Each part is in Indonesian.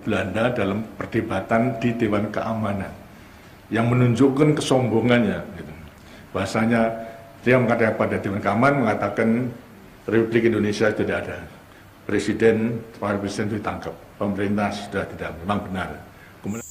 Belanda dalam perdebatan di Dewan Keamanan yang menunjukkan kesombongannya. Gitu. Bahasanya dia mengatakan pada Dewan Keamanan mengatakan Republik Indonesia tidak ada. Presiden, para presiden itu ditangkap. Pemerintah sudah tidak, memang benar. Kemudian...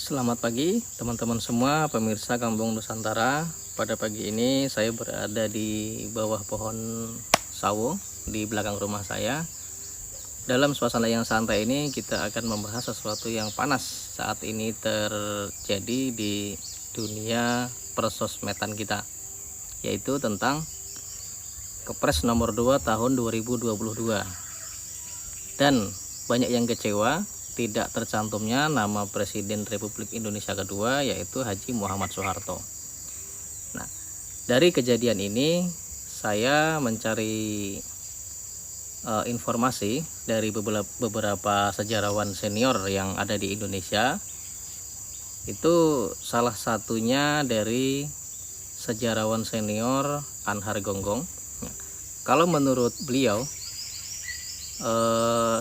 Selamat pagi teman-teman semua, pemirsa Kampung Nusantara. Pada pagi ini saya berada di bawah pohon sawo di belakang rumah saya. Dalam suasana yang santai ini kita akan membahas sesuatu yang panas saat ini terjadi di dunia persosmedan kita, yaitu tentang Kepres nomor 2 tahun 2022. Dan banyak yang kecewa tidak tercantumnya nama Presiden Republik Indonesia kedua, yaitu Haji Muhammad Soeharto. Nah, dari kejadian ini saya mencari informasi dari beberapa sejarawan senior yang ada di Indonesia. Itu salah satunya dari sejarawan senior Anhar Gonggong. Kalau menurut beliau,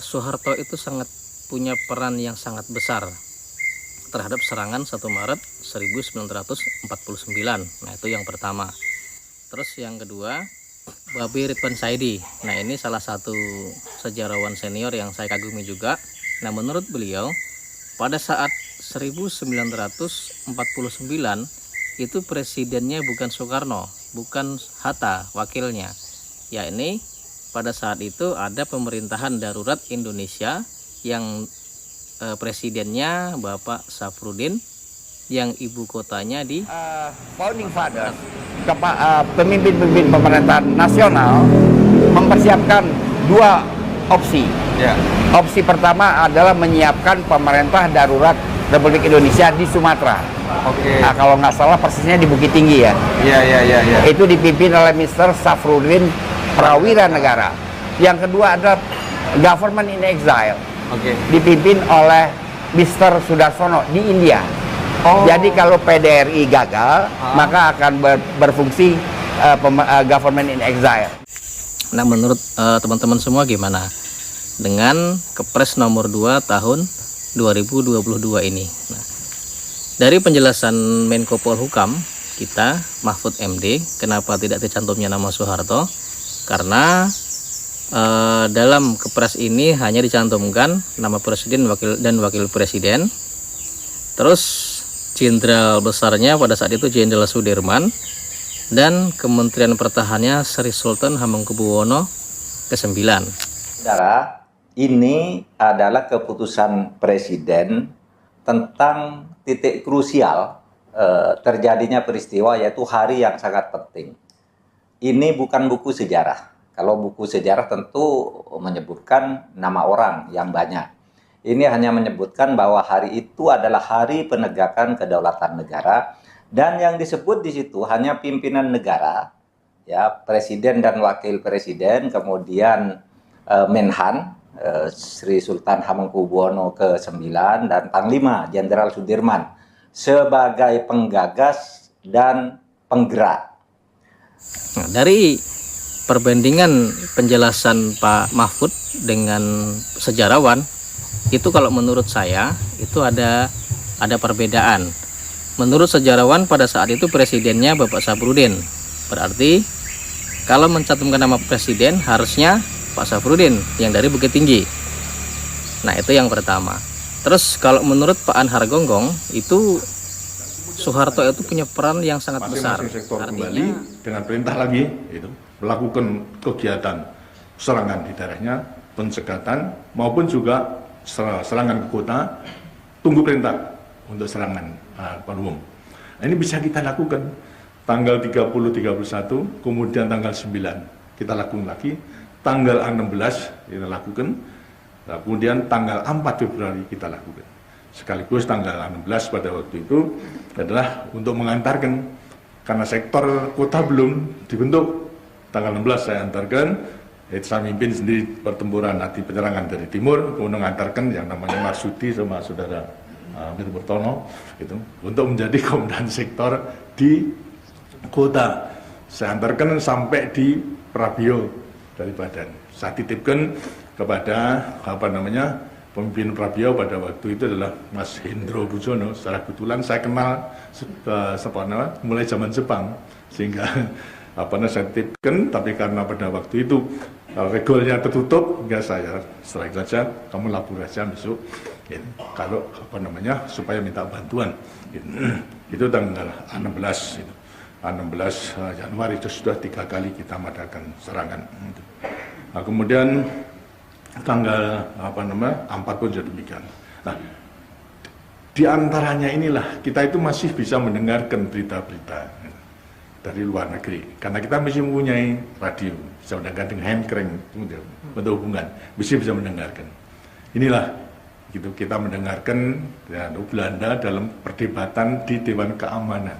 Soeharto itu punya peran yang sangat besar terhadap serangan 1 Maret 1949. Nah, itu yang pertama. Terus yang kedua, Babi Ridwan Saidi. Nah, ini salah satu sejarawan senior yang saya kagumi juga. Nah, menurut beliau, pada saat 1949 itu presidennya bukan Soekarno, bukan Hatta wakilnya. Ya, ini pada saat itu ada pemerintahan darurat Indonesia yang presidennya Bapak Safrudin, yang ibu kotanya di founding fathers, pemimpin-pemimpin pemerintahan nasional mempersiapkan dua opsi. Opsi pertama adalah menyiapkan pemerintah darurat Republik Indonesia di Sumatera. Nah, kalau nggak salah persisnya di Bukit Tinggi ya. Itu dipimpin oleh Mr. Safrudin Prawira Negara. Yang kedua adalah government in exile, dipimpin oleh Mr. Sudarsono di India. Jadi kalau PDRI gagal, maka akan berfungsi government in exile. Nah, menurut teman-teman semua gimana dengan Kepres nomor 2 tahun 2022 ini? Nah, dari penjelasan Menko Polhukam kita, Mahfud MD, kenapa tidak tercantumnya nama Soeharto? Karena dalam Kepres ini hanya dicantumkan nama presiden, dan wakil presiden. Terus jenderal besarnya pada saat itu Jenderal Sudirman, dan Kementerian Pertahanannya Sri Sultan Hamengkubuwono ke-9. Saudara, ini adalah keputusan presiden tentang titik krusial terjadinya peristiwa, yaitu hari yang sangat penting. Ini bukan buku sejarah. Kalau buku sejarah tentu menyebutkan nama orang yang banyak. Ini hanya menyebutkan bahwa hari itu adalah hari penegakan kedaulatan negara, dan yang disebut di situ hanya pimpinan negara, ya, presiden dan wakil presiden, kemudian Menhan Sri Sultan Hamengkubuwono ke-9, dan Panglima Jenderal Sudirman sebagai penggagas dan penggerak. Nah, dari perbandingan penjelasan Pak Mahfud dengan sejarawan itu, kalau menurut saya itu ada perbedaan. Menurut sejarawan pada saat itu presidennya Bapak Safrudin, berarti kalau mencantumkan nama presiden harusnya Pak Safrudin yang dari Bukit Tinggi. Nah, itu yang pertama. Terus kalau menurut Pak Anhar Gonggong, itu Soeharto itu punya peran yang sangat besar. Sektor Artinya, kembali dengan perintah lagi itu melakukan kegiatan serangan di daerahnya, pencegatan maupun juga serangan ke kota, tunggu perintah untuk serangan umum. Nah, ini bisa kita lakukan tanggal 30, 31, kemudian tanggal 9 kita lakukan lagi, tanggal 16 kita lakukan, kemudian tanggal 4 Februari kita lakukan. Sekaligus tanggal 16 pada waktu itu adalah untuk mengantarkan, karena sektor kota belum dibentuk, tanggal 16 saya antarkan, saya mimpin sendiri pertempuran nanti penyerangan dari timur, kemudian mengantarkan yang namanya Marsudi sama saudara Mir Burtono gitu, untuk menjadi komandan sektor di kota. Saya antarkan sampai di Prabio dari Badan. Saya titipkan kepada pemimpin Prabowo pada waktu itu adalah Mas Hendro Bujono. Secara kebetulan saya kenal mulai zaman Jepang, sehingga saya titipkan, tapi karena pada waktu itu regulnya tertutup, hingga saya strike saja, kamu lapor aja besok, gitu. Kalau supaya minta bantuan, gitu. Itu tanggal 16, gitu. 16 Januari itu sudah 3 kali kita mengadakan serangan. Gitu. Nah, kemudian tanggal 4 pun jadi demikian. Nah, di antaranya inilah kita itu masih bisa mendengarkan berita-berita dari luar negeri, karena kita masih mempunyai radio, bisa mendengarkan dengan handcrank, untuk hubungan, bisa mendengarkan. Inilah gitu, kita mendengarkan Belanda dalam perdebatan di Dewan Keamanan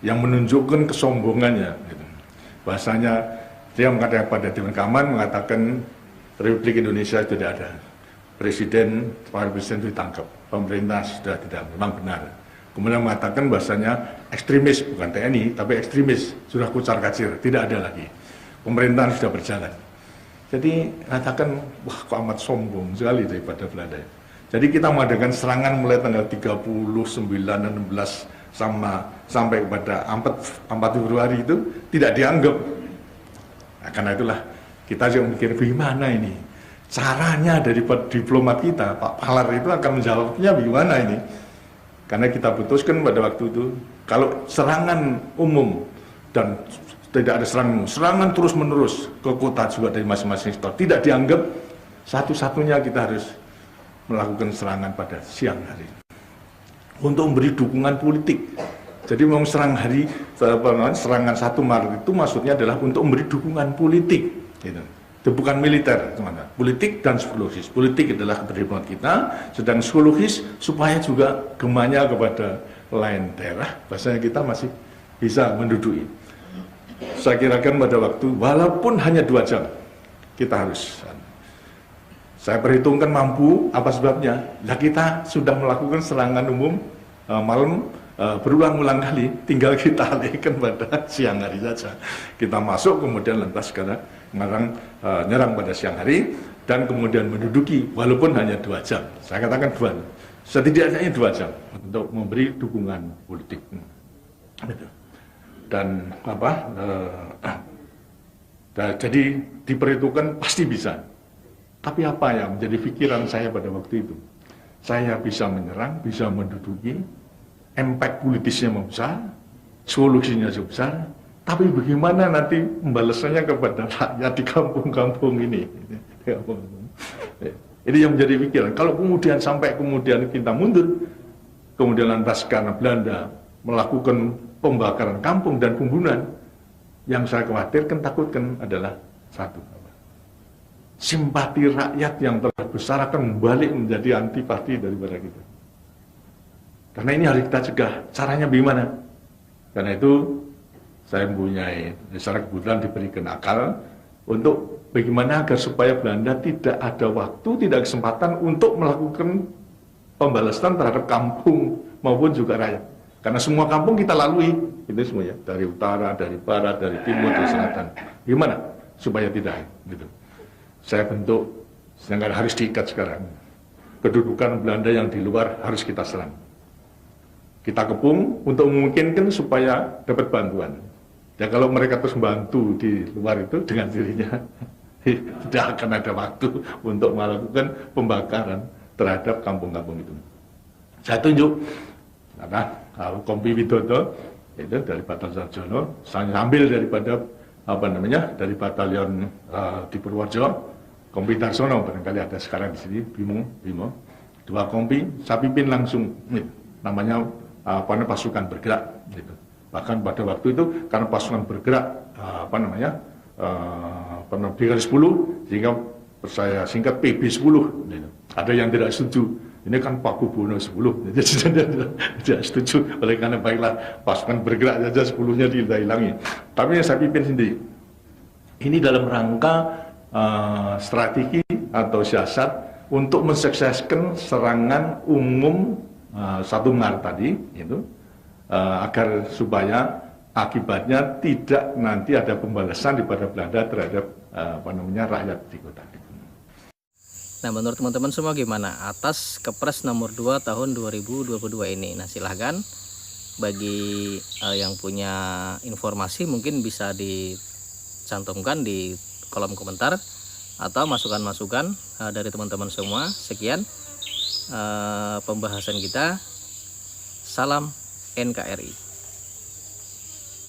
yang menunjukkan kesombongannya. Gitu. Bahasanya dia mengatakan pada Dewan Keamanan, mengatakan Republik Indonesia tidak ada, Presiden itu ditangkap, pemerintah sudah tidak memang benar. Kemudian mengatakan bahasanya ekstremis, bukan TNI, tapi ekstremis, sudah kucar-kacir, tidak ada lagi. Pemerintahan sudah berjalan. Jadi katakan, wah kok amat sombong sekali daripada Belanda. Jadi kita mengadakan serangan mulai tanggal 39 dan 16 sampai kepada 4 Februari itu tidak dianggap. Nah, karena itulah kita juga mikir bagaimana ini caranya dari diplomat kita, Pak Palar itu akan menjawabnya bagaimana ini. Karena kita putuskan pada waktu itu, kalau serangan umum dan tidak ada serangan terus-menerus ke kota juga dari masing-masing sektor tidak dianggap, satu-satunya kita harus melakukan serangan pada siang hari untuk memberi dukungan politik. Jadi memang serangan 1 Maret itu maksudnya adalah untuk memberi dukungan politik, gitu. Itu bukan militer, teman-teman. Politik dan psikologis. Politik adalah keberhimpunan kita, sedang psikologis supaya juga gemanya kepada lain daerah, bahasanya kita masih bisa menduduki. Saya kirakan pada waktu, walaupun hanya 2 jam, kita harus. Saya perhitungkan mampu, apa sebabnya? Nah, kita sudah melakukan serangan umum malam berulang-ulang kali, tinggal kita alihkan pada siang hari saja. Kita masuk, kemudian lantas karena nyerang pada siang hari, dan kemudian menduduki, walaupun hanya 2 jam. Saya katakan 2, setidaknya 2 jam untuk memberi dukungan politik. Dan jadi diperhitungkan pasti bisa. Tapi apa yang menjadi pikiran saya pada waktu itu? Saya bisa menyerang, bisa menduduki, impact politisnya besar, solusinya besar, tapi bagaimana nanti pembalasannya kepada rakyat di kampung-kampung ini? Ini yang menjadi pikiran. Kalau kemudian sampai kemudian kita mundur, kemudian lantas karena Belanda melakukan pembakaran kampung dan pembunuhan, yang saya khawatirkan, takutkan adalah satu, simpati rakyat yang telah besar akan membalik menjadi antipati daripada kita. Karena ini harus kita cegah. Caranya bagaimana? Karena itu saya mempunyai, secara kebetulan diberikan akal untuk bagaimana agar supaya Belanda tidak ada waktu, tidak kesempatan untuk melakukan pembalasan terhadap kampung maupun juga rakyat. Karena semua kampung kita lalui, itu semuanya, dari utara, dari barat, dari timur, dari selatan. Gimana supaya tidak gitu? Saya bentuk, sedangkan harus diikat sekarang. Kedudukan Belanda yang di luar harus kita serang. Kita kepung untuk memungkinkan supaya dapat bantuan. Ya kalau mereka terus membantu di luar itu dengan dirinya, tidak akan ada waktu untuk melakukan pembakaran terhadap kampung-kampung itu. Saya tunjuk, karena Kompi Widodo itu dari Batalion Sarjono, saya ambil daripada dari batalion di Purworejo, Kompi Darsono barangkali ada sekarang di sini, Bimo, 2 kompi, saya pimpin langsung, namanya pasukan bergerak, gitu. Bahkan pada waktu itu karena pasukan bergerak di garis 10, sehingga saya singkat PB 10, gitu. Ada yang tidak setuju. Ini kan Pakubuwono 10, jadi tidak setuju. Oleh karena baiklah pasukan bergerak saja 10-nya dihilangi. Tapi yang saya pimpin sendiri. Ini dalam rangka strategi atau siasat untuk mensukseskan serangan umum 1 Maret tadi, itu agar supaya akibatnya tidak nanti ada pembalasan daripada Belanda terhadap rakyat di kota. Nah, menurut teman-teman semua gimana atas Kepres nomor 2 tahun 2022 ini? Nah, silahkan bagi yang punya informasi mungkin bisa dicantumkan di kolom komentar atau masukan-masukan dari teman-teman semua. Sekian pembahasan kita. Salam NKRI.